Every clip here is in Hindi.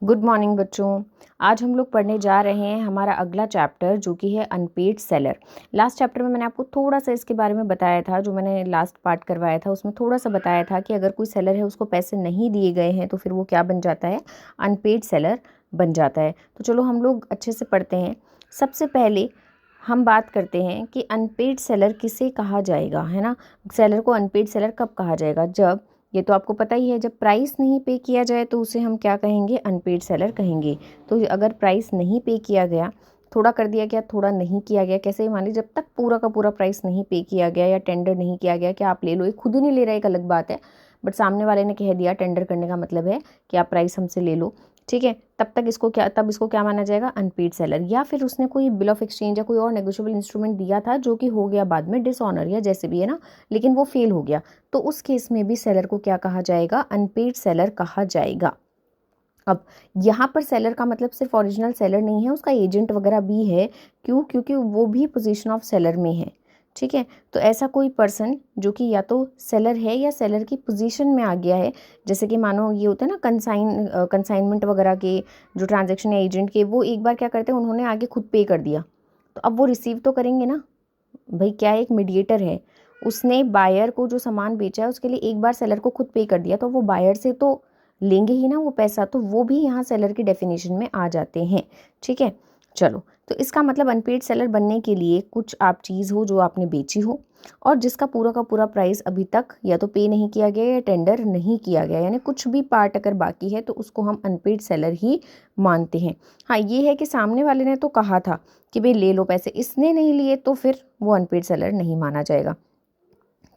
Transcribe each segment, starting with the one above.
गुड मॉर्निंग बच्चों। आज हम लोग पढ़ने जा रहे हैं हमारा अगला चैप्टर जो कि है अनपेड सेलर। लास्ट चैप्टर में मैंने आपको थोड़ा सा इसके बारे में बताया था, जो मैंने लास्ट पार्ट करवाया था उसमें थोड़ा सा बताया था कि अगर कोई सेलर है उसको पैसे नहीं दिए गए हैं तो फिर वो क्या बन जाता है, अनपेड सेलर बन जाता है। तो चलो हम लोग अच्छे से पढ़ते हैं। सबसे पहले हम बात करते हैं कि अनपेड सेलर किसे कहा जाएगा, है ना। सेलर को अनपेड सेलर कब कहा जाएगा, जब, ये तो आपको पता ही है, जब प्राइस नहीं पे किया जाए तो उसे हम क्या कहेंगे, अनपेड सेलर कहेंगे। तो अगर प्राइस नहीं पे किया गया, थोड़ा कर दिया गया, थोड़ा नहीं किया गया, कैसे मान लीजिए जब तक पूरा का पूरा प्राइस नहीं पे किया गया या टेंडर नहीं किया गया कि आप ले लो, ये खुद ही नहीं ले रहा, एक अलग बात है, बट सामने वाले ने कह दिया, टेंडर करने का मतलब है कि आप प्राइस हमसे ले लो, ठीक है, तब इसको क्या माना जाएगा, अनपेड सेलर। या फिर उसने कोई बिल ऑफ एक्सचेंज या कोई और नेगोशिएबल इंस्ट्रूमेंट दिया था जो कि हो गया बाद में डिसऑनर या जैसे भी है ना, लेकिन वो फेल हो गया, तो उस केस में भी सेलर को क्या कहा जाएगा, अनपेड सेलर कहा जाएगा। अब यहाँ पर सेलर का मतलब सिर्फ ओरिजिनल सेलर नहीं है, उसका एजेंट वगैरह भी है। क्यों? क्योंकि वो भी पोजीशन ऑफ सेलर में है, ठीक है। तो ऐसा कोई पर्सन जो कि या तो सेलर है या सेलर की पोजीशन में आ गया है, जैसे कि मानो ये होता है ना कंसाइनमेंट वगैरह के जो ट्रांजैक्शन है एजेंट के, वो एक बार क्या करते हैं, उन्होंने आगे खुद पे कर दिया, तो अब वो रिसीव तो करेंगे ना भाई, क्या है, एक मीडिएटर है, उसने बायर को जो सामान बेचा है उसके लिए एक बार सेलर को खुद पे कर दिया, तो वो बायर से तो लेंगे ही ना वो पैसा, तो वो भी यहाँ सेलर की डेफिनेशन में आ जाते हैं, ठीक है। चलो, तो इसका मतलब अनपेड सेलर बनने के लिए कुछ आप चीज़ हो जो आपने बेची हो और जिसका पूरा का पूरा प्राइस अभी तक या तो पे नहीं किया गया या टेंडर नहीं किया गया, यानी कुछ भी पार्ट अगर बाकी है तो उसको हम अनपेड सेलर ही मानते हैं। हाँ, ये है कि सामने वाले ने तो कहा था कि भाई ले लो पैसे, इसने नहीं लिए तो फिर वो अनपेड सेलर नहीं माना जाएगा,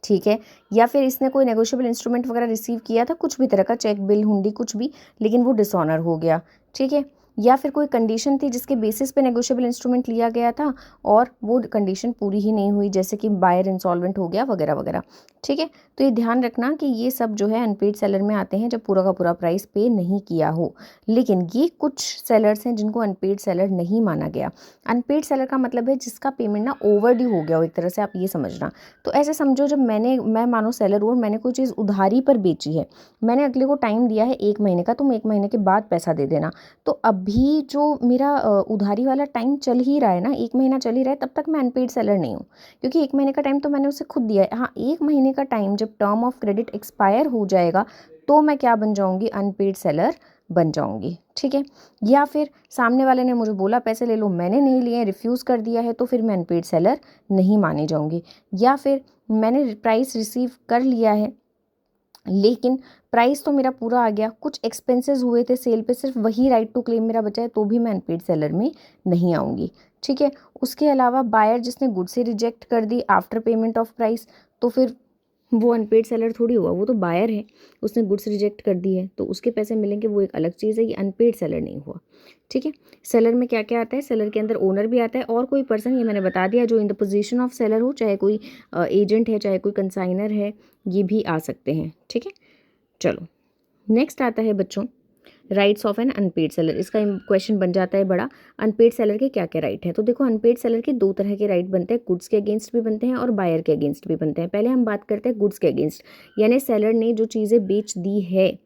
ठीक है। या फिर इसने कोई नेगोशिएबल इंस्ट्रूमेंट वगैरह रिसीव किया था, कुछ भी तरह का चेक, बिल, हुंडी, कुछ भी, लेकिन वो डिसऑनर हो गया, ठीक है। या फिर कोई कंडीशन थी जिसके बेसिस पे नेगोशिएबल इंस्ट्रूमेंट लिया गया था और वो कंडीशन पूरी ही नहीं हुई, जैसे कि बायर इंसॉल्वेंट हो गया वगैरह वगैरह, ठीक है। तो ये ध्यान रखना कि ये सब जो है अनपेड सेलर में आते हैं जब पूरा का पूरा प्राइस पे नहीं किया हो। लेकिन ये कुछ सेलर्स हैं जिनको अनपेड सेलर नहीं माना गया। अनपेड सेलर का मतलब है जिसका पेमेंट ना ओवरड्यू हो गया हो, एक तरह से आप ये समझना। तो ऐसे समझो, जब मैं मानो सेलर हूँ और मैंने कोई चीज़ उधारी पर बेची है, मैंने अगले को टाइम दिया है 1 महीने का, तुम 1 महीने के बाद पैसा दे देना, तो अभी जो मेरा उधारी वाला टाइम चल ही रहा है ना, 1 महीना चल ही रहा है, तब तक मैं अनपेड सेलर नहीं हूँ, क्योंकि 1 महीने का टाइम तो मैंने उसे खुद दिया है। हाँ, 1 महीने का टाइम जब टर्म ऑफ क्रेडिट एक्सपायर हो जाएगा तो मैं क्या बन जाऊँगी, अनपेड सेलर बन जाऊँगी, ठीक है। या फिर सामने वाले ने मुझे बोला पैसे ले लो, मैंने नहीं लिए, रिफ्यूज़ कर दिया है, तो फिर मैं अनपेड सेलर नहीं मानी जाऊँगी। या फिर मैंने प्राइस रिसीव कर लिया है लेकिन प्राइस तो मेरा पूरा आ गया, कुछ एक्सपेंसेस हुए थे सेल पे, सिर्फ वही राइट टू क्लेम मेरा बचा है, तो भी मैं अनपेड सेलर में नहीं आऊँगी, ठीक है। उसके अलावा बायर जिसने गुड से रिजेक्ट कर दी आफ्टर पेमेंट ऑफ प्राइस, तो फिर वो अनपेड सेलर थोड़ी हुआ, वो तो बायर है, उसने गुड्स रिजेक्ट कर दी है तो उसके पैसे मिलेंगे, वो एक अलग चीज़ है, ये अनपेड सेलर नहीं हुआ, ठीक है। सेलर में क्या क्या आता है, सेलर के अंदर ओनर भी आता है और कोई पर्सन, ये मैंने बता दिया, जो in the position of seller हो, चाहे कोई एजेंट है, चाहे कोई कंसाइनर है, ये भी आ सकते हैं, ठीक है। चलो, नेक्स्ट आता है बच्चों, rights of an unpaid seller. इसका क्वेश्चन बन जाता है बड़ा, अनपेड सेलर के क्या क्या राइट है। तो देखो, अनपेड सेलर के दो तरह के राइट बनते हैं, गुड्स के अगेंस्ट भी बनते हैं और बायर के अगेंस्ट भी बनते हैं। पहले हम बात करते हैं गुड्स के अगेंस्ट, यानी सेलर ने जो चीज़ें बेच दी है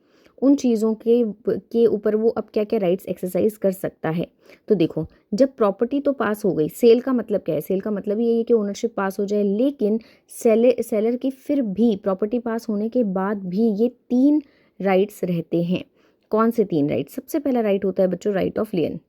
उन चीज़ों के ऊपर वो अब क्या क्या राइट्स एक्सरसाइज कर सकता है। तो देखो, जब प्रॉपर्टी तो पास हो गई, सेल का मतलब क्या है, सेल का मतलब ये है कि ओनरशिप पास हो जाए, लेकिन सेलर की फिर भी प्रॉपर्टी पास होने के बाद भी ये 3 राइट्स रहते हैं। कौन से 3 राइट? सबसे पहला राइट होता है बच्चों, राइट ऑफ लियन।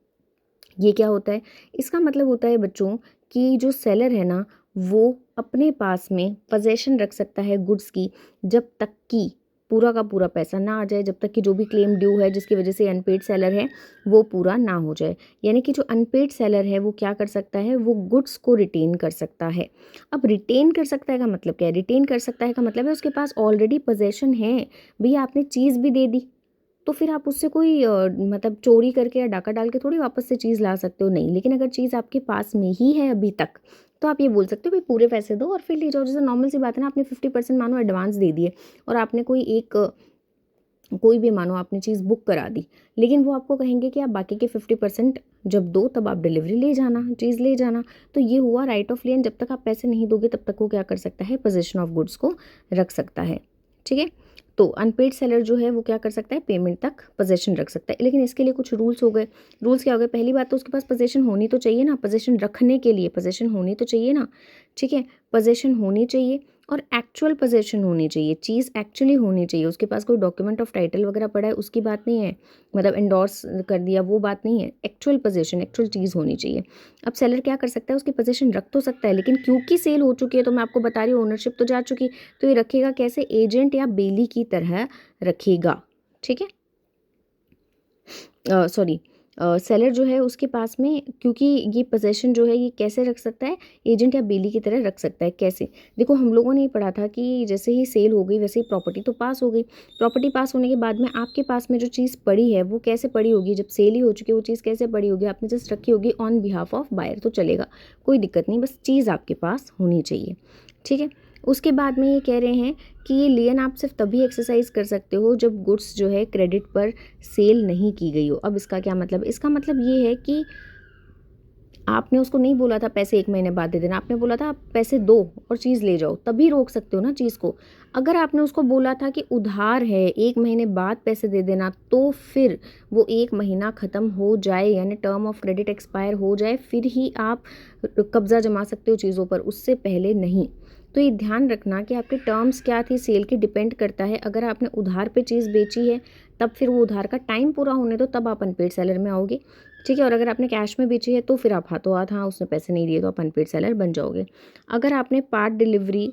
ये क्या होता है? इसका मतलब होता है बच्चों कि जो सेलर है ना, वो अपने पास में पोजेशन रख सकता है गुड्स की जब तक कि पूरा का पूरा पैसा ना आ जाए, जब तक कि जो भी क्लेम ड्यू है जिसकी वजह से अनपेड सेलर है वो पूरा ना हो जाए। यानी कि जो अनपेड सेलर है वो क्या कर सकता है, वो गुड्स को रिटेन कर सकता है। अब रिटेन कर सकता है का मतलब क्या है? रिटेन कर सकता है का मतलब है उसके पास ऑलरेडी पोजेशन है। भैया आपने चीज़ भी दे दी तो फिर आप उससे कोई मतलब चोरी करके या डाका डाल के थोड़ी वापस से चीज़ ला सकते हो, नहीं। लेकिन अगर चीज़ आपके पास में ही है अभी तक, तो आप ये बोल सकते हो भाई पूरे पैसे दो और फिर ले जाओ। जैसे नॉर्मल सी बात है ना, आपने 50% मानो एडवांस दे दिए और आपने कोई भी मानो आपने चीज़ बुक करा दी, लेकिन वो आपको कहेंगे कि आप बाकी के 50% जब दो तब आप डिलीवरी ले जाना, चीज़ ले जाना। तो ये हुआ राइट ऑफ लियन, जब तक आप पैसे नहीं दोगे तब तक वो क्या कर सकता है, पोजीशन ऑफ गुड्स को रख सकता है, ठीक है। तो अनपेड सेलर जो है वो क्या कर सकता है, पेमेंट तक पोजेशन रख सकता है। लेकिन इसके लिए कुछ रूल्स हो गए। रूल्स क्या हो गए, पहली बात तो उसके पास पोजेशन होनी तो चाहिए ना, पोजेशन रखने के लिए पोजेशन होनी तो चाहिए ना, ठीक है। पोजेशन होनी चाहिए और एक्चुअल पोजेशन होनी चाहिए, चीज़ एक्चुअली होनी चाहिए। उसके पास कोई डॉक्यूमेंट ऑफ टाइटल वगैरह पड़ा है उसकी बात नहीं है, मतलब एंडोर्स कर दिया वो बात नहीं है, एक्चुअल पोजेशन, एक्चुअल चीज़ होनी चाहिए। अब सेलर क्या कर सकता है, उसकी पोजेशन रख तो सकता है, लेकिन क्योंकि सेल हो चुकी है तो मैं आपको बता रही हूँ ओनरशिप तो जा चुकी, तो ये रखेगा कैसे, एजेंट या बेली की तरह रखेगा, ठीक है। सॉरी, सेलर जो है उसके पास में, क्योंकि ये पोजेशन जो है ये कैसे रख सकता है, एजेंट या बेली की तरह रख सकता है। कैसे, देखो हम लोगों ने ये पढ़ा था कि जैसे ही सेल हो गई वैसे ही प्रॉपर्टी तो पास हो गई। प्रॉपर्टी पास होने के बाद में आपके पास में जो चीज़ पड़ी है वो कैसे पड़ी होगी, जब सेल ही हो चुकी है वो चीज़ कैसे पड़ी होगी, आपने जस्ट रखी होगी ऑन बिहाफ ऑफ बायर, तो चलेगा, कोई दिक्कत नहीं, बस चीज़ आपके पास होनी चाहिए, ठीक है। उसके बाद में ये कह रहे हैं कि ये लियन आप सिर्फ तभी एक्सरसाइज कर सकते हो जब गुड्स जो है क्रेडिट पर सेल नहीं की गई हो। अब इसका क्या मतलब, इसका मतलब ये है कि आपने उसको नहीं बोला था पैसे 1 महीने बाद दे देना, आपने बोला था आप पैसे दो और चीज़ ले जाओ, तभी रोक सकते हो ना चीज़ को। अगर आपने उसको बोला था कि उधार है 1 महीने बाद पैसे दे देना, तो फिर वो 1 महीना ख़त्म हो जाए, यानी टर्म ऑफ क्रेडिट एक्सपायर हो जाए, फिर ही आप कब्ज़ा जमा सकते हो चीज़ों पर, उससे पहले नहीं। तो ये ध्यान रखना कि आपके टर्म्स क्या थी सेल की, डिपेंड करता है। अगर आपने उधार पे चीज़ बेची है तब फिर वो उधार का टाइम पूरा होने दो, तब आप अनपेड सेलर में आओगे, ठीक है। और अगर आपने कैश में बेची है तो फिर आप हाथों हाथ, हाँ उसने पैसे नहीं दिए तो आप अनपेड सेलर बन जाओगे। अगर आपने पार्ट डिलीवरी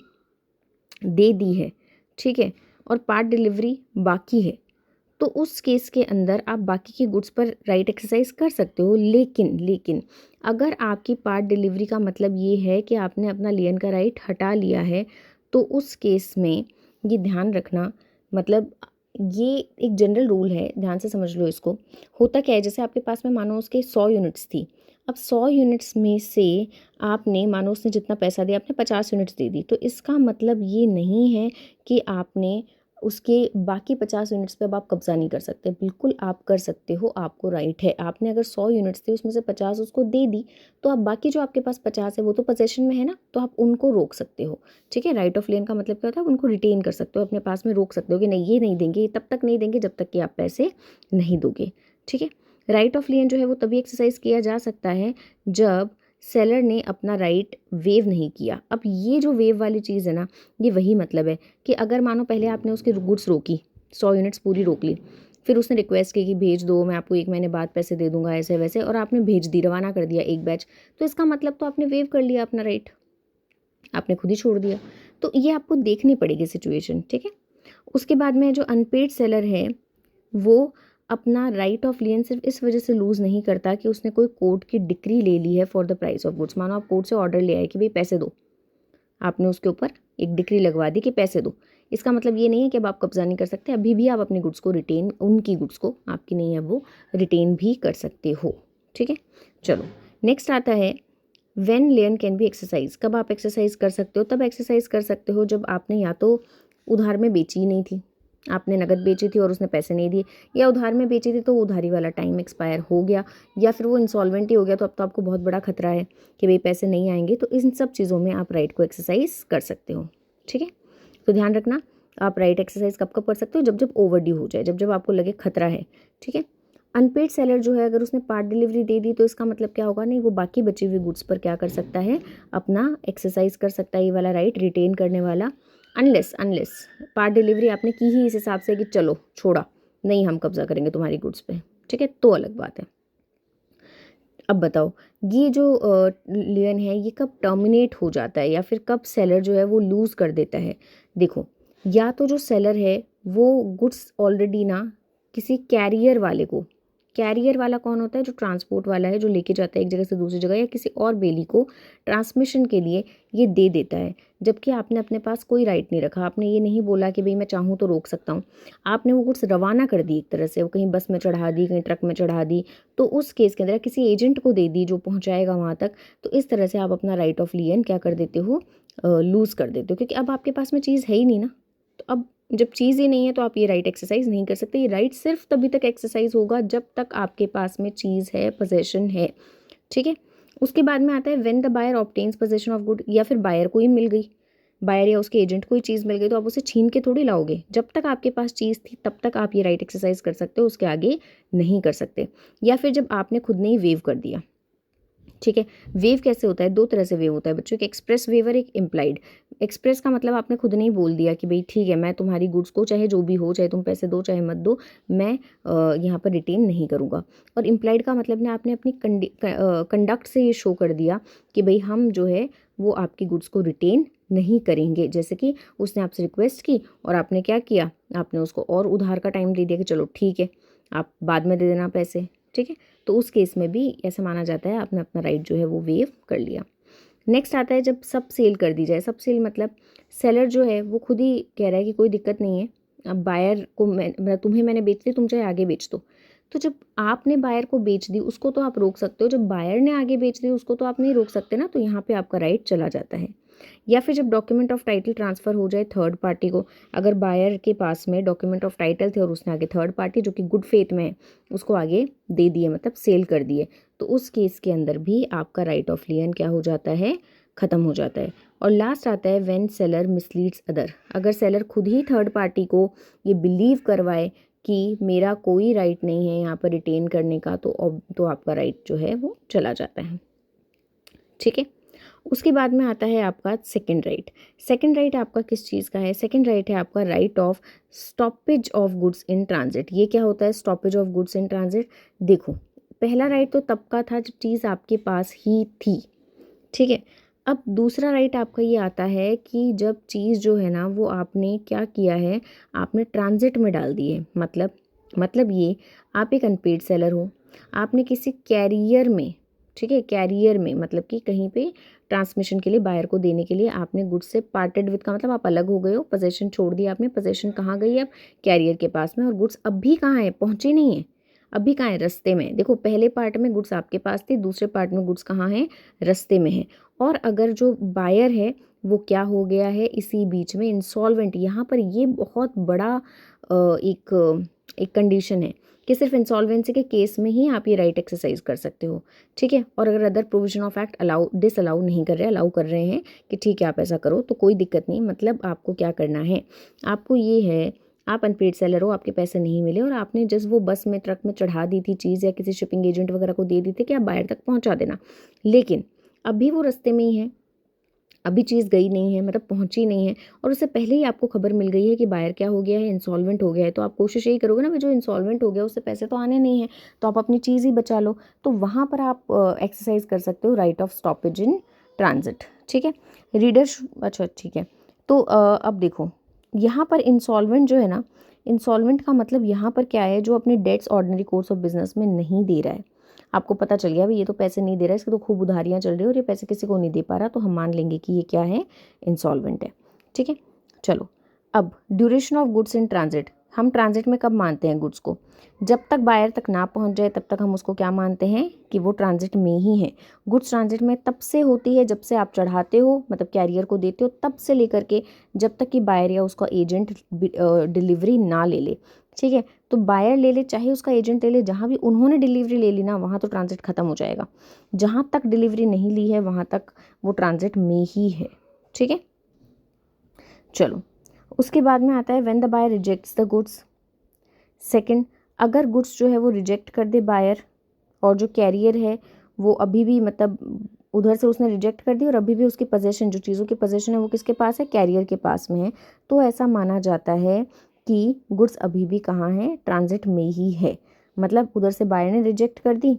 दे दी है, ठीक है, और पार्ट डिलीवरी बाकी है, तो उस केस के अंदर आप बाकी की गुड्स पर राइट एक्सरसाइज कर सकते हो। लेकिन अगर आपकी पार्ट डिलीवरी का मतलब ये है कि आपने अपना लियन का राइट हटा लिया है, तो उस केस में ये ध्यान रखना, मतलब ये एक जनरल रूल है, ध्यान से समझ लो इसको। होता क्या है, जैसे आपके पास में मानो उसके 100 यूनिट्स थी, अब 100 यूनिट्स में से आपने, मानो उसने जितना पैसा दिया आपने 50 यूनिट्स दे दी, तो इसका मतलब ये नहीं है कि आपने उसके बाकी 50 यूनिट्स पे अब आप कब्ज़ा नहीं कर सकते। बिल्कुल आप कर सकते हो, आपको राइट है। आपने अगर 100 यूनिट्स थी उसमें से 50 उसको दे दी, तो अब बाकी जो आपके पास 50 है वो तो पोजेशन में है ना, तो आप उनको रोक सकते हो, ठीक है। राइट ऑफ लेन का मतलब क्या होता है, उनको रिटेन कर सकते हो, अपने पास में रोक सकते हो कि नहीं ये नहीं देंगे, ये तब तक नहीं देंगे जब तक कि आप पैसे नहीं दोगे, ठीक है। राइट ऑफ लेन जो है वो तभी एक्सरसाइज किया जा सकता है जब सेलर ने अपना राइट वेव नहीं किया। अब ये जो वेव वाली चीज़ है ना, ये वही मतलब है कि अगर मानो पहले आपने उसकी गुड्स रोकी, 100 यूनिट्स पूरी रोक ली, फिर उसने रिक्वेस्ट की कि भेज दो, मैं आपको 1 महीने बाद पैसे दे दूंगा, ऐसे वैसे, और आपने भेज दी, रवाना कर दिया एक बैच, तो इसका मतलब तो आपने वेव कर लिया अपना राइट, आपने खुद ही छोड़ दिया। तो ये आपको देखनी पड़ेगी सिचुएशन, ठीक है। उसके बाद में जो अनपेड सेलर है वो अपना राइट ऑफ लियन सिर्फ इस वजह से लूज़ नहीं करता कि उसने कोई कोर्ट की डिक्री ले ली है for the price of goods. मानो आप कोर्ट से ऑर्डर ले आए कि भाई पैसे दो, आपने उसके ऊपर एक डिक्री लगवा दी कि पैसे दो, इसका मतलब ये नहीं है कि अब आप कब्जा नहीं कर सकते, अभी भी आप अपनी गुड्स को रिटेन, उनकी गुड्स को, आपकी नहीं है वो, रिटेन भी कर सकते हो, ठीक है। चलो नेक्स्ट आता है when lane can be exercise. कब आप एक्सरसाइज कर सकते हो, तब एक्सरसाइज कर सकते हो जब आपने या तो उधार में बेची ही नहीं थी, आपने नगद बेची थी और उसने पैसे नहीं दिए, या उधार में बेची थी तो उधारी वाला टाइम एक्सपायर हो गया, या फिर वो इंसॉल्वेंट ही हो गया, तो अब तो आपको बहुत बड़ा खतरा है कि भाई पैसे नहीं आएंगे। तो इन सब चीज़ों में आप राइट को एक्सरसाइज कर सकते हो, ठीक है। तो ध्यान रखना, आप राइट एक्सरसाइज कब कब कर सकते हो, जब जब ओवरड्यू हो जाए, जब जब आपको लगे खतरा है, ठीक है। अनपेड सेलर जो है अगर उसने पार्ट डिलीवरी दे दी तो इसका मतलब क्या होगा, नहीं वो बाकी बची हुई गुड्स पर क्या कर सकता है, अपना एक्सरसाइज कर सकता है, ये वाला राइट रिटेन करने वाला। अनलेस पार्ट डिलीवरी आपने की ही इस हिसाब से कि चलो छोड़ा, नहीं हम कब्जा करेंगे तुम्हारी गुड्स पे, ठीक है, तो अलग बात है। अब बताओ ये जो लियन है ये कब टर्मिनेट हो जाता है, या फिर कब सेलर जो है वो लूज़ कर देता है। देखो, या तो जो सेलर है वो गुड्स ऑलरेडी ना किसी कैरियर वाले को, कैरियर वाला कौन होता है, जो ट्रांसपोर्ट वाला है, जो लेके जाता है एक जगह से दूसरी जगह, या किसी और बेली को ट्रांसमिशन के लिए ये दे देता है, जबकि आपने अपने पास कोई राइट नहीं रखा। आपने ये नहीं बोला कि भाई मैं चाहूँ तो रोक सकता हूँ, आपने वो गुड्स रवाना कर दी एक तरह से, वो कहीं बस में चढ़ा दी, कहीं ट्रक में चढ़ा दी, तो उस केस के अंदर किसी एजेंट को दे दी जो पहुँचाएगा वहाँ तक, तो इस तरह से आप अपना राइट ऑफ लियन क्या कर देते हो, लूज़ कर देते हो, क्योंकि अब आपके पास में चीज़ है ही नहीं ना। तो अब जब चीज़ ही नहीं है तो आप ये राइट एक्सरसाइज नहीं कर सकते। ये राइट सिर्फ तभी तक एक्सरसाइज होगा जब तक आपके पास में चीज़ है, पोजेशन है, ठीक है। उसके बाद में आता है when the buyer obtains possession of good, या फिर बायर को ही मिल गई, बायर या उसके एजेंट को ही चीज़ मिल गई तो आप उसे छीन के थोड़ी लाओगे। जब तक आपके पास चीज़ थी तब तक आप ये राइट एक्सरसाइज कर सकते हो, उसके आगे नहीं कर सकते। या फिर जब आपने खुद ने ही वेव कर दिया, ठीक है। वेव कैसे होता है? दो तरह से वेव होता है बच्चों, एक एक्सप्रेस वेव और एक इम्प्लाइड। एक्सप्रेस का मतलब आपने खुद नहीं बोल दिया कि भाई ठीक है मैं तुम्हारी गुड्स को चाहे जो भी हो, चाहे तुम पैसे दो चाहे मत दो, मैं यहाँ पर रिटेन नहीं करूँगा। और इम्प्लाइड का मतलब ने आपने अपनी कंडक्ट से ये शो कर दिया कि भाई हम जो है वो आपकी गुड्स को रिटेन नहीं करेंगे। जैसे कि उसने आपसे रिक्वेस्ट की और आपने क्या किया, आपने उसको और उधार का टाइम दे दिया कि चलो ठीक है आप बाद में दे देना पैसे, ठीक है। तो उस केस में भी ऐसा माना जाता है आपने अपना राइट जो है वो वेव कर लिया। नेक्स्ट आता है जब सब सेल कर दी जाए। सब सेल मतलब सेलर जो है वो खुद ही कह रहा है कि कोई दिक्कत नहीं है, अब बायर को मतलब तुम्हें मैंने बेच दी, तुम चाहे आगे बेच दो। तो जब आपने बायर को बेच दी उसको तो आप रोक सकते हो, जब बायर ने आगे बेच दी उसको तो आप नहीं रोक सकते ना, तो यहाँ पे आपका राइट चला जाता है। या फिर जब डॉक्यूमेंट ऑफ टाइटल ट्रांसफ़र हो जाए थर्ड पार्टी को, अगर बायर के पास में डॉक्यूमेंट ऑफ टाइटल थे और उसने आगे थर्ड पार्टी जो कि गुड फेथ में है उसको आगे दे दिए, मतलब सेल कर दिए, तो उस केस के अंदर भी आपका राइट ऑफ लियन क्या हो जाता है, ख़त्म हो जाता है। और लास्ट आता है व्हेन सेलर मिसलीड्स अदर। अगर सेलर खुद ही थर्ड पार्टी को ये बिलीव करवाए कि मेरा कोई राइट नहीं है यहाँ पर रिटेन करने का, तो आपका राइट जो है वो चला जाता है, ठीक है। उसके बाद में आता है आपका सेकंड राइट। सेकंड राइट आपका किस चीज़ का है? सेकंड राइट है आपका right of stoppage of goods in transit. ये क्या होता है stoppage of goods in transit? देखो, पहला राइट तो तब का था जब चीज़ आपके पास ही थी, ठीक है। अब दूसरा राइट आपका ये आता है कि जब चीज़ जो है ना वो आपने क्या किया है, आपने ट्रांजिट में डाल दी है। मतलब ये, आप एक अनपेड सेलर हो, आपने किसी कैरियर में, ठीक है, कैरियर में मतलब कि कहीं पे ट्रांसमिशन के लिए बायर को देने के लिए आपने गुड्स से पार्टेड विद का मतलब आप अलग हो गए हो, पोजेशन छोड़ दिया आपने। पोजेशन कहाँ गई अब? कैरियर के पास में। और गुड्स अब भी कहाँ है? पहुँची नहीं है, अभी कहाँ है? रास्ते में। देखो, पहले पार्ट में गुड्स आपके पास थी, दूसरे पार्ट में गुड्स कहाँ है? रास्ते में है। और अगर जो बायर है वो क्या हो गया है इसी बीच में, इंसॉल्वेंट। यहाँ पर ये बहुत बड़ा एक कंडीशन है कि सिर्फ इंसॉल्वेंसी के केस में ही आप ये राइट एक्सरसाइज कर सकते हो, ठीक है। और अगर other provision of act disallow नहीं कर रहे, अलाउ कर रहे हैं कि ठीक है आप ऐसा करो, तो कोई दिक्कत नहीं। मतलब आपको क्या करना है, आपको ये है, आप अनपेड सेलर हो, आपके पैसे नहीं मिले और आपने जस्ट वो बस में ट्रक में चढ़ा दी थी चीज़ या किसी शिपिंग एजेंट वगैरह को दे दी थी कि आप बायर तक पहुंचा देना, लेकिन अभी वो रास्ते में ही है, अभी चीज़ गई नहीं है, मतलब पहुंची नहीं है, और उससे पहले ही आपको खबर मिल गई है कि बायर क्या हो गया है, इंसॉल्वेंट हो गया है। तो आप कोशिश यही करोगे ना कि जो इंसॉल्वेंट हो गया उससे पैसे तो आने नहीं है, तो आप अपनी चीज़ ही बचा लो। तो वहाँ पर आप एक्सरसाइज कर सकते हो right of stoppage in transit, ठीक है। रीडर, अच्छा ठीक है। तो अब देखो, यहाँ पर इंसॉल्वेंट जो है ना, इंसॉल्वेंट का मतलब यहाँ पर क्या है, जो अपने debts ordinary course of business में नहीं दे रहा है। आपको पता चल गया भाई ये तो पैसे नहीं दे रहा है, इसके तो खूब उधारियाँ चल रही है और ये पैसे किसी को नहीं दे पा रहा, तो हम मान लेंगे कि ये क्या है, इंसॉल्वेंट है, ठीक है। चलो, अब duration of goods in transit. हम ट्रांजिट में कब मानते हैं गुड्स को? जब तक बायर तक ना पहुंच जाए तब तक हम उसको क्या मानते हैं कि वो ट्रांजिट में ही है। गुड्स ट्रांजिट में तब से होती है जब से आप चढ़ाते हो, मतलब कैरियर को देते हो, तब से लेकर के जब तक कि बायर या उसका एजेंट डिलीवरी ना ले ले, ठीक है। तो बायर ले ले चाहे उसका एजेंट ले ले, जहाँ भी उन्होंने डिलीवरी ले ली ना वहाँ तो ट्रांजिट खत्म हो जाएगा। जहाँ तक डिलीवरी नहीं ली है वहाँ तक वो ट्रांजिट में ही है, ठीक है। चलो, उसके बाद में आता है when the buyer rejects the goods. Second, अगर गुड्स जो है वो रिजेक्ट कर दे बायर और जो कैरियर है वो अभी भी, मतलब उधर से उसने रिजेक्ट कर दी और अभी भी उसकी पोजेशन, जो चीज़ों की पोजेशन है वो किसके पास है, कैरियर के पास में है, तो ऐसा माना जाता है कि गुड्स अभी भी कहाँ है, ट्रांजिट में ही है। मतलब उधर से बायर ने रिजेक्ट कर दी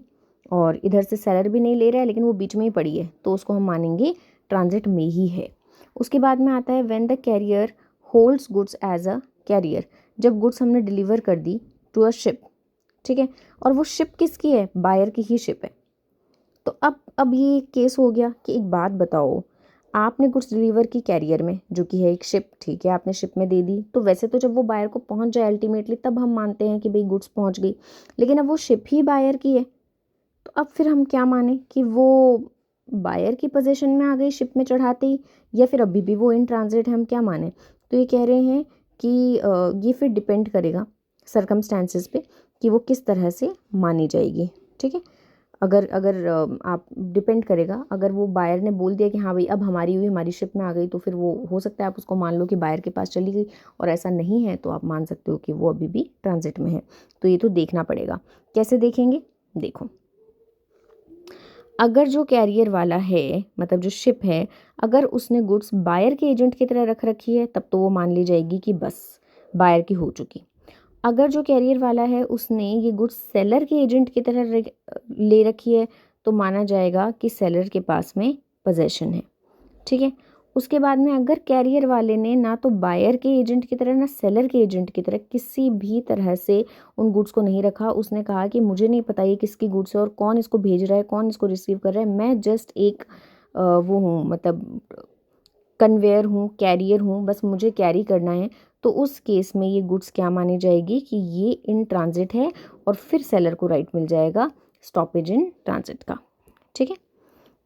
और इधर से सेलर भी नहीं ले रहा है, लेकिन वो बीच में ही पड़ी है, तो उसको हम मानेंगे ट्रांजिट में ही है। उसके बाद में आता है when the carrier holds goods as a carrier. जब गुड्स हमने डिलीवर कर दी टू अ शिप, ठीक है, और वो शिप किसकी है, बायर की ही शिप है। तो अब ये केस हो गया कि एक बात बताओ, आपने गुड्स डिलीवर की कैरियर में जो कि है एक शिप, ठीक है, आपने शिप में दे दी, तो वैसे तो जब वो बायर को पहुंच जाए अल्टीमेटली तब हम मानते हैं कि भाई गुड्स पहुंच गई, लेकिन अब वो शिप ही बायर की है, तो अब फिर हम क्या माने कि वो बायर की पोजीशन में आ गई शिप में चढ़ाते ही, या फिर अभी भी वो इन ट्रांजिट है, हम क्या माने? तो ये कह रहे हैं कि ये फिर डिपेंड करेगा सर्कमस्टांसेस पे कि वो किस तरह से मानी जाएगी, ठीक है। अगर अगर आप डिपेंड करेगा, अगर वो बायर ने बोल दिया कि हाँ भाई अब हमारी शिप में आ गई, तो फिर वो हो सकता है आप उसको मान लो कि बायर के पास चली गई, और ऐसा नहीं है तो आप मान सकते हो कि वो अभी भी ट्रांजिट में है। तो ये तो देखना पड़ेगा। कैसे देखेंगे? देखो, अगर जो कैरियर वाला है, मतलब जो शिप है, अगर उसने गुड्स बायर के एजेंट की तरह रख रखी है, तब तो वो मान ली जाएगी कि बस बायर की हो चुकी। अगर जो कैरियर वाला है उसने ये गुड्स सेलर के एजेंट की तरह ले रखी है, तो माना जाएगा कि सेलर के पास में पोजेशन है। ठीक है। उसके बाद में अगर कैरियर वाले ने ना तो बायर के एजेंट की तरह ना सेलर के एजेंट की तरह किसी भी तरह से उन गुड्स को नहीं रखा, उसने कहा कि मुझे नहीं पता ये किसकी गुड्स है और कौन इसको भेज रहा है, कौन इसको रिसीव कर रहा है, मैं जस्ट एक वो हूँ, मतलब कन्वेयर हूँ, कैरियर हूँ, बस मुझे कैरी करना है, तो उस केस में ये गुड्स क्या मानी जाएगी कि ये इन ट्रांजिट है, और फिर सेलर को राइट मिल जाएगा स्टॉपेज इन ट्रांजिट का। ठीक है।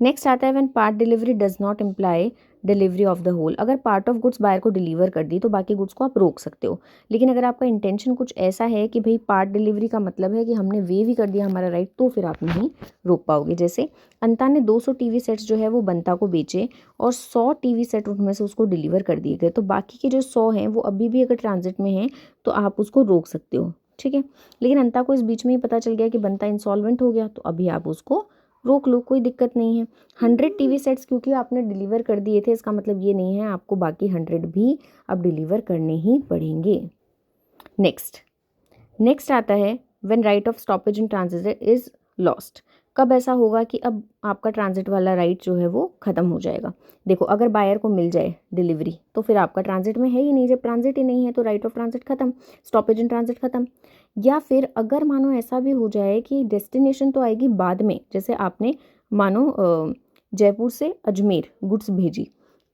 नेक्स्ट आता है when part delivery does not imply delivery of the whole. अगर पार्ट ऑफ गुड्स बायर को डिलीवर कर दी तो बाकी गुड्स को आप रोक सकते हो। लेकिन अगर आपका इंटेंशन कुछ ऐसा है कि भाई पार्ट डिलीवरी का मतलब है कि हमने वे भी कर दिया हमारा राइट, तो फिर आप नहीं रोक पाओगे। जैसे अंता ने 200 टीवी सेट्स जो है वो बंता को बेचे और 100 टीवी सेट उनमें से उसको डिलीवर कर दिए गए, तो बाकी के जो 100 हैं वो अभी भी अगर ट्रांजिट में हैं तो आप उसको रोक सकते हो। ठीक है। लेकिन अंता को इस बीच में ही पता चल गया कि बंता इंसॉल्वेंट हो गया, तो अभी आप उसको रोक लो, कोई दिक्कत नहीं है। 100 टीवी सेट्स क्योंकि आपने डिलीवर कर दिए थे, इसका मतलब ये नहीं है आपको बाकी 100 भी अब डिलीवर करने ही पड़ेंगे। नेक्स्ट आता है when right of stoppage in transit is lost. कब ऐसा होगा कि अब आपका ट्रांजिट वाला राइट जो है वो ख़त्म हो जाएगा? देखो, अगर बायर को मिल जाए डिलीवरी तो फिर आपका ट्रांजिट में है ही नहीं। जब ट्रांजिट ही नहीं है तो राइट ऑफ ट्रांजिट ख़त्म, स्टॉपेज इन ट्रांजिट ख़त्म। या फिर अगर मानो ऐसा भी हो जाए कि डेस्टिनेशन तो आएगी बाद में, जैसे आपने मानो जयपुर से अजमेर गुड्स भेजी,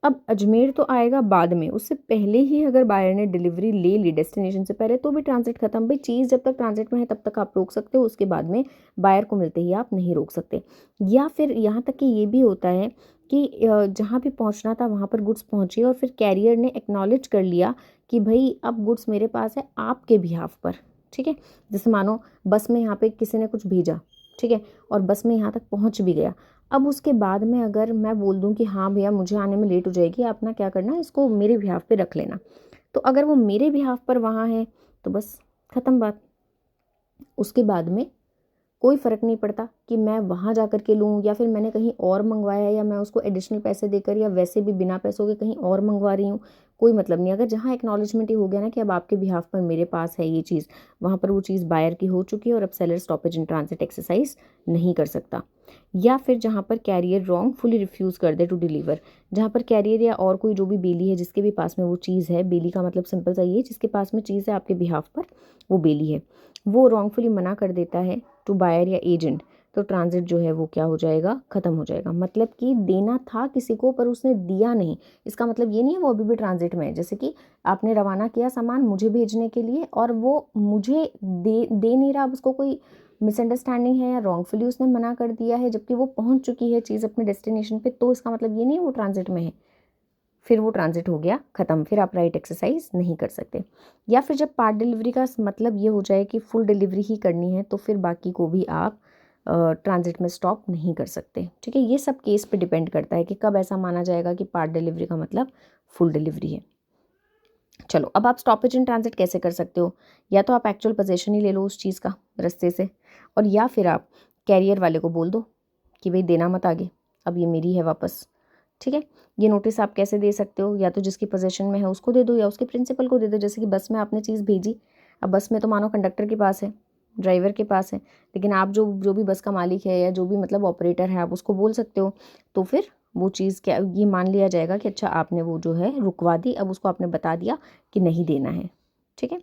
अब अजमेर तो आएगा बाद में, उससे पहले ही अगर बायर ने डिलीवरी ले ली डेस्टिनेशन से पहले, तो भी ट्रांजिट खत्म। भाई चीज़ जब तक ट्रांजिट में है तब तक आप रोक सकते हो, उसके बाद में बायर को मिलते ही आप नहीं रोक सकते। या फिर यहाँ तक कि ये भी होता है कि जहाँ भी पहुँचना था वहाँ पर गुड्स पहुँची और फिर कैरियर ने एक्नॉलेज कर लिया कि भाई अब गुड्स मेरे पास है आपके बिहाफ पर। ठीक है। जैसे मानो बस में यहाँ पे किसी ने कुछ भेजा, ठीक है, और बस में यहाँ तक पहुँच भी गया। अब उसके बाद में अगर मैं बोल दूं कि हाँ भैया मुझे आने में लेट हो जाएगी, आप ना क्या करना, इसको मेरे बिहाफ पे रख लेना, तो अगर वो मेरे बिहाफ पर वहाँ है तो बस ख़त्म बात। उसके बाद में कोई फ़र्क नहीं पड़ता कि मैं वहाँ जा कर के लूँ या फिर मैंने कहीं और मंगवाया या मैं उसको एडिशनल पैसे देकर या वैसे भी बिना पैसों के कहीं और मंगवा रही हूँ, कोई मतलब नहीं। अगर जहाँ एक्नॉलेजमेंट ही हो गया ना कि अब आपके बिहाफ पर मेरे पास है ये चीज़, वहाँ पर वो चीज़ बायर की हो चुकी है और अब seller stoppage in transit exercise नहीं कर सकता। या फिर जहाँ पर कैरियर रॉन्गफुली रिफ्यूज़ कर दे टू डिलीवर, जहाँ पर कैरियर या और कोई जो भी बेली है जिसके भी पास में वो चीज़ है, बेली का मतलब सिंपल सा ये, जिसके पास में चीज़ है आपके बिहाफ पर वो बेली है, वो रॉन्गफुली मना कर देता है टू बायर या एजेंट, तो ट्रांजिट जो है वो क्या हो जाएगा, ख़त्म हो जाएगा। मतलब कि देना था किसी को पर उसने दिया नहीं, इसका मतलब ये नहीं है वो अभी भी ट्रांजिट में है। जैसे कि आपने रवाना किया सामान मुझे भेजने के लिए और वो मुझे दे नहीं रहा, अब उसको कोई मिसअंडरस्टैंडिंग है या रॉन्गफुली उसने मना कर दिया है जबकि वो पहुंच चुकी है चीज़ अपने डेस्टिनेशन पे, तो इसका मतलब ये नहीं है वो ट्रांजिट में है, फिर वो ट्रांजिट हो गया ख़त्म, फिर आप राइट एक्सरसाइज नहीं कर सकते। या फिर जब पार्ट डिलीवरी का मतलब ये हो जाए कि फुल डिलीवरी ही करनी है, तो फिर बाकी को भी आप ट्रांजिट में स्टॉप नहीं कर सकते। ठीक है। ये सब केस पे डिपेंड करता है कि कब ऐसा माना जाएगा कि पार्ट डिलीवरी का मतलब फुल डिलीवरी है। चलो, अब आप स्टॉपेज इन ट्रांजिट कैसे कर सकते हो? या तो आप एक्चुअल पोजेशन ही ले लो उस चीज़ का रास्ते से, और या फिर आप कैरियर वाले को बोल दो कि भाई देना मत आगे, अब ये मेरी है वापस। ठीक है। ये नोटिस आप कैसे दे सकते हो? या तो जिसकी पोजीशन में है उसको दे दो या उसके प्रिंसिपल को दे दो। जैसे कि बस में आपने चीज़ भेजी, अब बस में तो मानो कंडक्टर के पास है, ड्राइवर के पास है, लेकिन आप जो भी बस का मालिक है या जो भी मतलब ऑपरेटर है, आप उसको बोल सकते हो। तो फिर वो चीज़ क्या, ये मान लिया जाएगा कि अच्छा आपने वो जो है रुकवा दी, अब उसको आपने बता दिया कि नहीं देना है। ठीक है।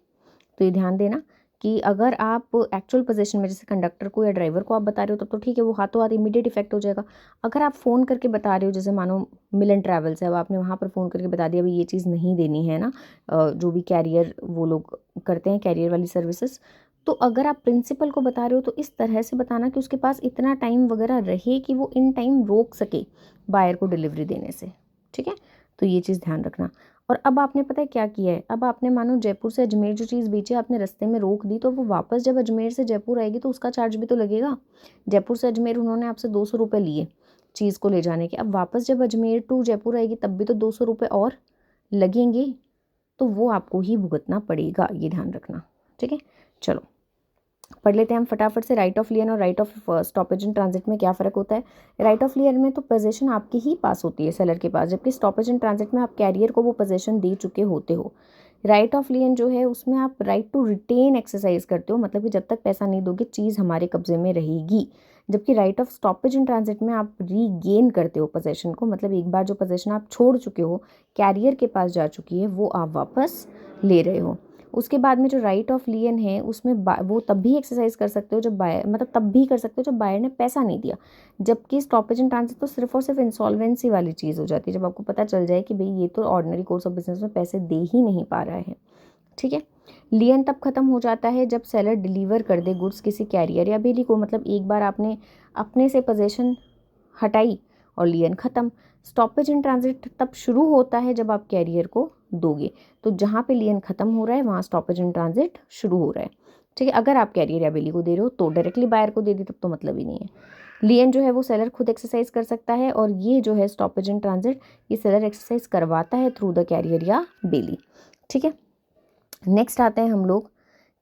तो ये ध्यान देना कि अगर आप एक्चुअल पोजीशन में जैसे कंडक्टर को या ड्राइवर को आप बता रहे हो तब तो ठीक है, वो हाथों हाथ इमीडिएट इफेक्ट हो जाएगा। अगर आप फ़ोन करके बता रहे हो, जैसे मानो मिलन ट्रैवल्स है, अब आपने वहाँ पर फ़ोन करके बता दिया भाई ये चीज़ नहीं देनी है ना, जो भी कैरियर वो लोग करते हैं कैरियर वाली सर्विसेज, तो अगर आप प्रिंसिपल को बता रहे हो तो इस तरह से बताना कि उसके पास इतना टाइम वगैरह रहे कि वो इन टाइम रोक सके बायर को डिलीवरी देने से। ठीक है। तो ये चीज़ ध्यान रखना। और अब आपने पता है क्या किया है, अब आपने मानो जयपुर से अजमेर जो चीज़ बेची आपने रास्ते में रोक दी, तो वो वापस जब अजमेर से जयपुर आएगी तो उसका चार्ज भी तो लगेगा। जयपुर से अजमेर उन्होंने आपसे 200 रुपये लिए चीज़ को ले जाने के, अब वापस जब अजमेर टू जयपुर आएगी तब भी तो 200 रुपये और लगेंगे, तो वो आपको ही भुगतना पड़ेगा, ये ध्यान रखना। ठीक है, चलो पढ़ लेते हैं हम फटाफट से। राइट ऑफ लियन और right of stoppage in transit में क्या फ़र्क होता है। राइट ऑफ लियन में तो पोजीशन आपकी ही पास होती है सेलर के पास, जबकि स्टॉपेज इन ट्रांजिट में आप कैरियर को वो पोजीशन दे चुके होते हो। राइट ऑफ लियन जो है उसमें आप राइट टू रिटेन एक्सरसाइज करते हो, मतलब कि जब तक पैसा नहीं दोगे चीज़ हमारे कब्जे में रहेगी। जबकि right of stoppage in transit में आप रीगेन करते हो पोजीशन को, मतलब एक बार जो पोजीशन आप छोड़ चुके हो, कैरियर के पास जा चुकी है, वो आप वापस ले रहे हो। उसके बाद में जो राइट ऑफ लियन है उसमें वो तब भी एक्सरसाइज कर सकते हो जब बायर, मतलब तब भी कर सकते हो जब बायर ने पैसा नहीं दिया। जबकि स्टॉपेज इन ट्रांजिट तो सिर्फ और सिर्फ इंसॉल्वेंसी वाली चीज़ हो जाती है, जब आपको पता चल जाए कि भाई ये तो ऑर्डिनरी कोर्स ऑफ बिजनेस में पैसे दे ही नहीं पा रहा है। ठीक है, लियन तब खत्म हो जाता है जब सेलर डिलीवर कर दे गुड्स किसी कैरियर या बेली को, मतलब एक बार आपने अपने से पोजीशन हटाई और लियन खत्म। स्टॉपेज इन ट्रांजिट तब शुरू होता है जब आप कैरियर को दोगे, तो जहाँ पे लियन खत्म हो रहा है वहाँ स्टॉपेज इन ट्रांजिट शुरू हो रहा है। ठीक है, अगर आप कैरियर या बेली को दे रहे हो तो डायरेक्टली बायर को दे दी तब तो मतलब ही नहीं है। लियन जो है वो सेलर खुद एक्सरसाइज कर सकता है, और ये जो है स्टॉपेज इन ट्रांजिट ये सेलर एक्सरसाइज करवाता है थ्रू द कैरियर या बेली। ठीक है, नेक्स्ट आते हैं हम लोग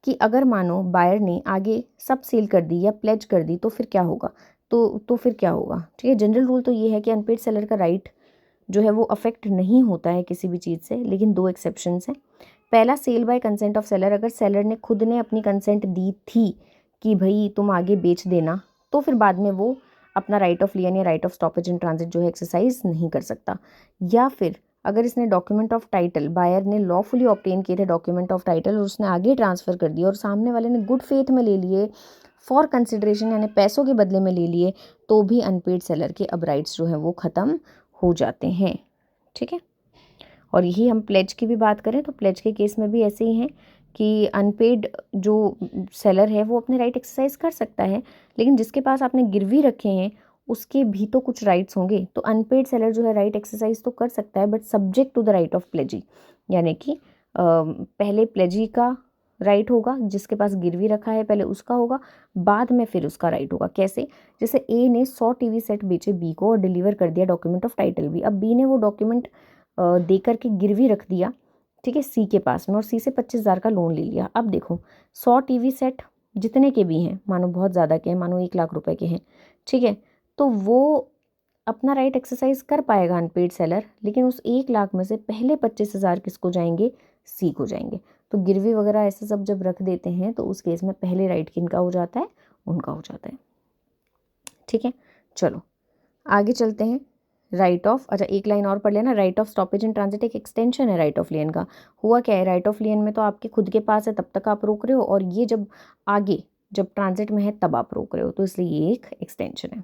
कि अगर मानो बायर ने आगे सब सेल कर दी या प्लेज कर दी तो फिर क्या होगा। तो फिर क्या होगा। ठीक है, जनरल रूल तो ये है कि अनपेड सेलर का राइट जो है वो अफेक्ट नहीं होता है किसी भी चीज़ से, लेकिन दो एक्सेप्शंस हैं। पहला, sale by consent of seller, अगर सेलर ने खुद ने अपनी कंसेंट दी थी कि भाई तुम आगे बेच देना, तो फिर बाद में वो अपना राइट ऑफ लियन या right of stoppage in transit जो है एक्सरसाइज नहीं कर सकता। या फिर अगर इसने डॉक्यूमेंट ऑफ टाइटल, बायर ने लॉफुली ऑब्टेन किए थे डॉक्यूमेंट ऑफ टाइटल और उसने आगे ट्रांसफ़र कर दिया और सामने वाले ने गुड फेथ में ले लिए, फॉर कंसिडरेशन यानी पैसों के बदले में ले लिए, तो भी अनपेड सेलर के अब राइट्स जो हैं वो ख़त्म हो जाते हैं। ठीक है, और यही हम प्लेज की भी बात करें तो प्लेज के केस में भी ऐसे ही हैं कि अनपेड जो सेलर है वो अपने राइट एक्सरसाइज कर सकता है, लेकिन जिसके पास आपने गिरवी रखे हैं उसके भी तो कुछ राइट्स होंगे। तो अनपेड सेलर जो है राइट एक्सरसाइज तो कर सकता है, but subject to the right of pledgee, यानी कि पहले प्लेजी का राइट होगा, जिसके पास गिरवी रखा है पहले उसका होगा, बाद में फिर उसका राइट होगा। कैसे, जैसे ए ने 100 टीवी सेट बेचे बी को और डिलीवर कर दिया डॉक्यूमेंट ऑफ टाइटल भी। अब बी ने वो डॉक्यूमेंट दे करके गिरवी रख दिया, ठीक है, सी के पास में, और सी से 25,000 का लोन ले लिया। अब देखो 100 टीवी सेट जितने के भी हैं, मानो बहुत ज़्यादा के हैं, मानो 1 लाख रुपए के हैं, ठीक है, तो वो अपना राइट एक्सरसाइज कर पाएगा अनपेड सेलर, लेकिन उस 1 लाख में से पहले 25,000 किसको जाएंगे, सी को जाएंगे। तो गिरवी वगैरह ऐसे सब जब रख देते हैं तो उस केस में पहले राइट किनका हो जाता है, उनका हो जाता है। ठीक है, चलो आगे चलते हैं। राइट ऑफ, अच्छा एक लाइन और पढ़ लेना। Right of stoppage in transit एक एक्सटेंशन है राइट ऑफ लियन का। हुआ क्या है, राइट ऑफ लियन में तो आपके खुद के पास है तब तक आप रोक रहे हो, और ये जब आगे जब ट्रांजिट में है तब आप रोक रहे हो, तो इसलिए ये एक एक्सटेंशन है।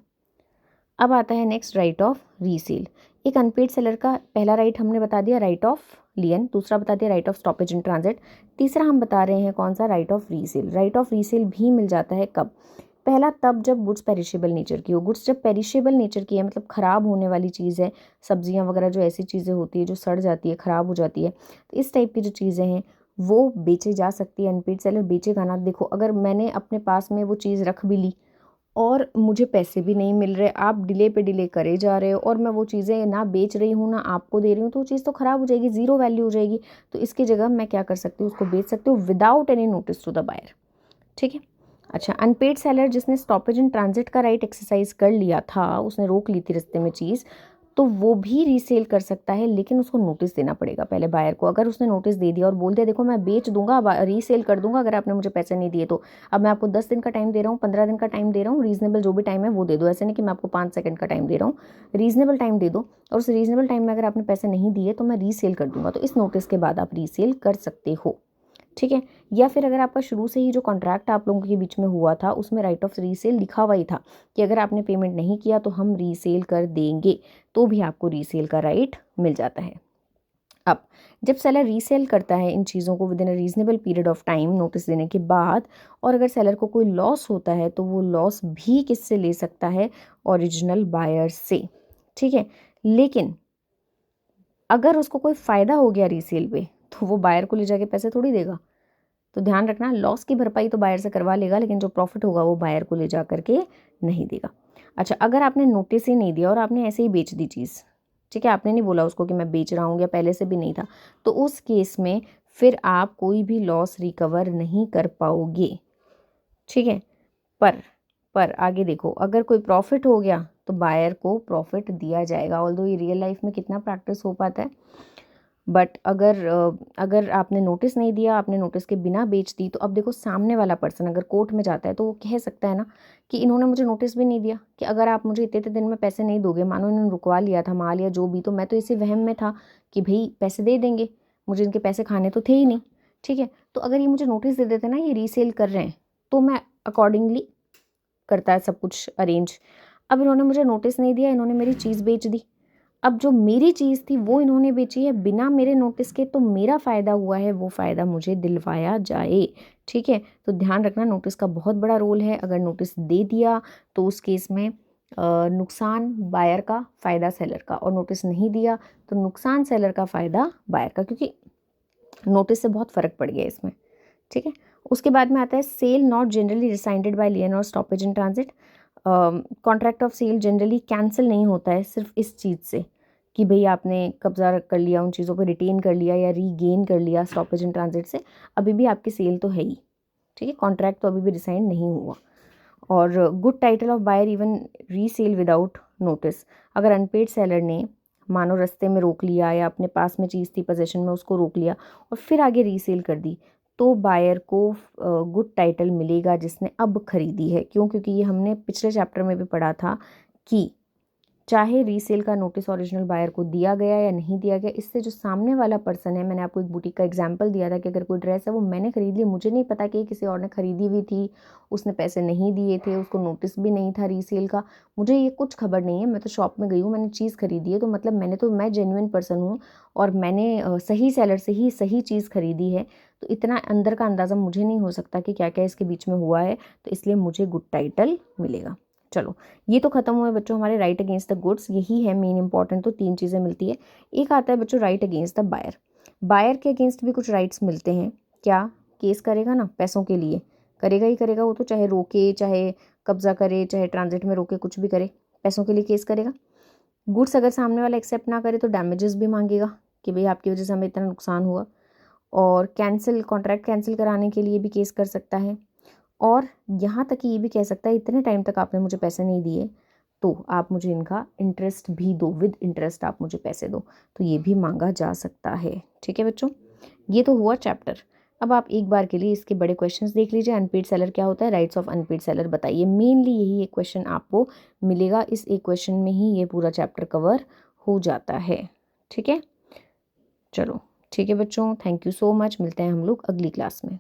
अब आता है नेक्स्ट राइट ऑफ रीसेल। एक अनपेड सेलर का पहला राइट हमने बता दिया राइट ऑफ लियन, दूसरा बता दिया right of stoppage in transit, तीसरा हम बता रहे हैं कौन सा, right of resale. Right of resale भी मिल जाता है कब, पहला तब जब गुड्स पेरिशेबल नेचर की हो। गुड्स जब पेरिशेबल नेचर की है, मतलब ख़राब होने वाली चीज़ है, सब्जियां वगैरह जो ऐसी चीज़ें होती है जो सड़ जाती है, ख़राब हो जाती है, तो इस टाइप की जो चीज़ें हैं वो बेचे जा सकती है। अनपेड सेलर बेचेगा ना। देखो अगर मैंने अपने पास में वो चीज़ रख भी ली और मुझे पैसे भी नहीं मिल रहे, आप डिले पे डिले करे जा रहे हो, और मैं वो चीज़ें ना बेच रही हूँ ना आपको दे रही हूँ, तो वो चीज़ तो ख़राब हो जाएगी, ज़ीरो वैल्यू हो जाएगी। तो इसकी जगह मैं क्या कर सकती हूँ, उसको बेच सकती हूँ without any notice to the buyer. ठीक है, अच्छा अनपेड सेलर जिसने स्टॉपेज इन ट्रांजिट का राइट एक्सरसाइज कर लिया था, उसने रोक ली थी रास्ते में चीज़, तो वो भी रीसेल कर सकता है, लेकिन उसको नोटिस देना पड़ेगा पहले बायर को। अगर उसने नोटिस दे दिया और बोल दिया देखो मैं बेच दूंगा, रीसेल कर दूंगा अगर आपने मुझे पैसे नहीं दिए तो, अब मैं आपको 10 दिन का टाइम दे रहा हूँ, 15 दिन का टाइम दे रहा हूँ, रीजनेबल जो भी टाइम है वो दे दो, ऐसे नहीं कि मैं आपको 5 सेकंड का टाइम दे रहा हूँ, रीजनेबल टाइम दे दो, और उस रीजनेबल टाइम में अगर आपने पैसे नहीं दिए तो मैं रीसेल कर दूंगा। तो इस नोटिस के बाद आप रीसेल कर सकते हो। ठीक है, या फिर अगर आपका शुरू से ही जो कॉन्ट्रैक्ट आप लोगों के बीच में हुआ था उसमें राइट ऑफ रीसेल लिखा हुआ ही था कि अगर आपने पेमेंट नहीं किया तो हम रीसेल कर देंगे, तो भी आपको रीसेल का राइट मिल जाता है। अब जब सेलर रीसेल करता है इन चीज़ों को with in a reasonable period of time notice देने के बाद, और अगर सेलर को कोई लॉस होता है तो वो लॉस भी किससे ले सकता है, ओरिजिनल बायर से। ठीक है, लेकिन अगर उसको कोई फ़ायदा हो गया रीसेल पे तो वो बायर को ले जाके पैसे थोड़ी देगा। तो ध्यान रखना, लॉस की भरपाई तो बायर से करवा लेगा, लेकिन जो प्रॉफिट होगा वो बायर को ले जा करके नहीं देगा। अच्छा, अगर आपने नोटिस ही नहीं दिया और आपने ऐसे ही बेच दी चीज़, ठीक है, आपने नहीं बोला उसको कि मैं बेच रहा हूँ, या पहले से भी नहीं था, तो उस केस में फिर आप कोई भी लॉस रिकवर नहीं कर पाओगे, ठीक है। पर आगे देखो, अगर कोई प्रॉफिट हो गया तो बायर को प्रॉफिट दिया जाएगा। ऑल्दो ये रियल लाइफ में कितना प्रैक्टिस हो पाता है, बट अगर आपने नोटिस नहीं दिया, आपने नोटिस के बिना बेच दी, तो अब देखो सामने वाला पर्सन अगर कोर्ट में जाता है तो वो कह सकता है ना कि इन्होंने मुझे नोटिस भी नहीं दिया, कि अगर आप मुझे इतने इतने दिन में पैसे नहीं दोगे, मानो इन्होंने रुकवा लिया था माल या जो भी, तो मैं तो इसी वहम में था कि भाई पैसे दे देंगे, मुझे इनके पैसे खाने तो थे ही नहीं, ठीक है। तो अगर ये मुझे नोटिस दे देते ना ये रीसेल कर रहे हैं, तो मैं अकॉर्डिंगली करता है सब कुछ अरेंज। अब इन्होंने मुझे नोटिस नहीं दिया, इन्होंने मेरी चीज़ बेच दी। अब जो मेरी चीज़ थी वो इन्होंने बेची है बिना मेरे नोटिस के, तो मेरा फ़ायदा हुआ है, वो फ़ायदा मुझे दिलवाया जाए, ठीक है। तो ध्यान रखना, नोटिस का बहुत बड़ा रोल है। अगर नोटिस दे दिया तो उस केस में नुकसान बायर का, फ़ायदा सेलर का, और नोटिस नहीं दिया तो नुकसान सेलर का, फ़ायदा बायर का, क्योंकि नोटिस से बहुत फ़र्क पड़ गया इसमें, ठीक है। उसके बाद में आता है sale not generally rescinded by lien और stoppage in transit. Contract of sale generally cancel नहीं होता है सिर्फ इस चीज़ से कि भाई आपने कब्जा कर लिया, उन चीज़ों को रिटेन कर लिया या रीगेन कर लिया स्टॉपेज इन ट्रांजिट से, अभी भी आपकी सेल तो है ही, ठीक है, कॉन्ट्रैक्ट तो अभी भी रिसाइंड नहीं हुआ। और good title of buyer even resale without notice. अगर अनपेड सेलर ने मानो रास्ते में रोक लिया या अपने पास में चीज़ थी पोजीशन में उसको रोक लिया और फिर आगे रीसेल कर दी, तो बायर को गुड टाइटल मिलेगा जिसने अब खरीदी है। क्यों? क्योंकि ये हमने पिछले चैप्टर में भी पढ़ा था कि चाहे रीसेल का नोटिस ओरिजिनल बायर को दिया गया या नहीं दिया गया, इससे जो सामने वाला पर्सन है, मैंने आपको एक बुटीक का एग्जांपल दिया था कि अगर कोई ड्रेस है वो मैंने खरीद ली, मुझे नहीं पता कि किसी और ने खरीदी हुई थी, उसने पैसे नहीं दिए थे, उसको नोटिस भी नहीं था रीसेल का, मुझे ये कुछ खबर नहीं है, मैं तो शॉप में गई हूँ, मैंने चीज़ खरीदी है, तो मतलब मैं जेन्युइन पर्सन हूँ और मैंने सही सेलर से ही सही चीज़ खरीदी है, तो इतना अंदर का अंदाज़ा मुझे नहीं हो सकता कि क्या क्या इसके बीच में हुआ है, तो इसलिए मुझे गुड टाइटल मिलेगा। चलो, ये तो खत्म हुए बच्चों हमारे राइट अगेंस्ट द गुड्स, यही है मेन इंपॉर्टेंट। तो 3 चीज़ें मिलती है। एक आता है बच्चों right against the buyer. Buyer के अगेंस्ट भी कुछ राइट्स मिलते हैं। क्या? केस करेगा ना पैसों के लिए, करेगा ही करेगा वो तो, चाहे रोके, चाहे कब्जा करे, चाहे ट्रांजिट में रोके, कुछ भी करे, पैसों के लिए केस करेगा। गुड्स अगर सामने वाला एक्सेप्ट ना करे तो डैमेजेस भी मांगेगा कि भाई आपकी वजह से हमें इतना नुकसान हुआ। और कैंसिल, कॉन्ट्रैक्ट कैंसिल कराने के लिए भी केस कर सकता है। और यहाँ तक कि ये भी कह सकता है इतने टाइम तक आपने मुझे पैसे नहीं दिए तो आप मुझे इनका इंटरेस्ट भी दो, विद इंटरेस्ट आप मुझे पैसे दो, तो ये भी मांगा जा सकता है, ठीक है बच्चों। ये तो हुआ चैप्टर। अब आप एक बार के लिए इसके बड़े क्वेश्चंस देख लीजिए। अनपेड सेलर क्या होता है, राइट्स ऑफ अनपेड सेलर बताइए। मेनली यही एक क्वेश्चन आपको मिलेगा, इस एक क्वेश्चन में ही ये पूरा चैप्टर कवर हो जाता है, ठीक है। चलो ठीक है बच्चों, थैंक यू सो मच, मिलते हैं हम लोग अगली क्लास में।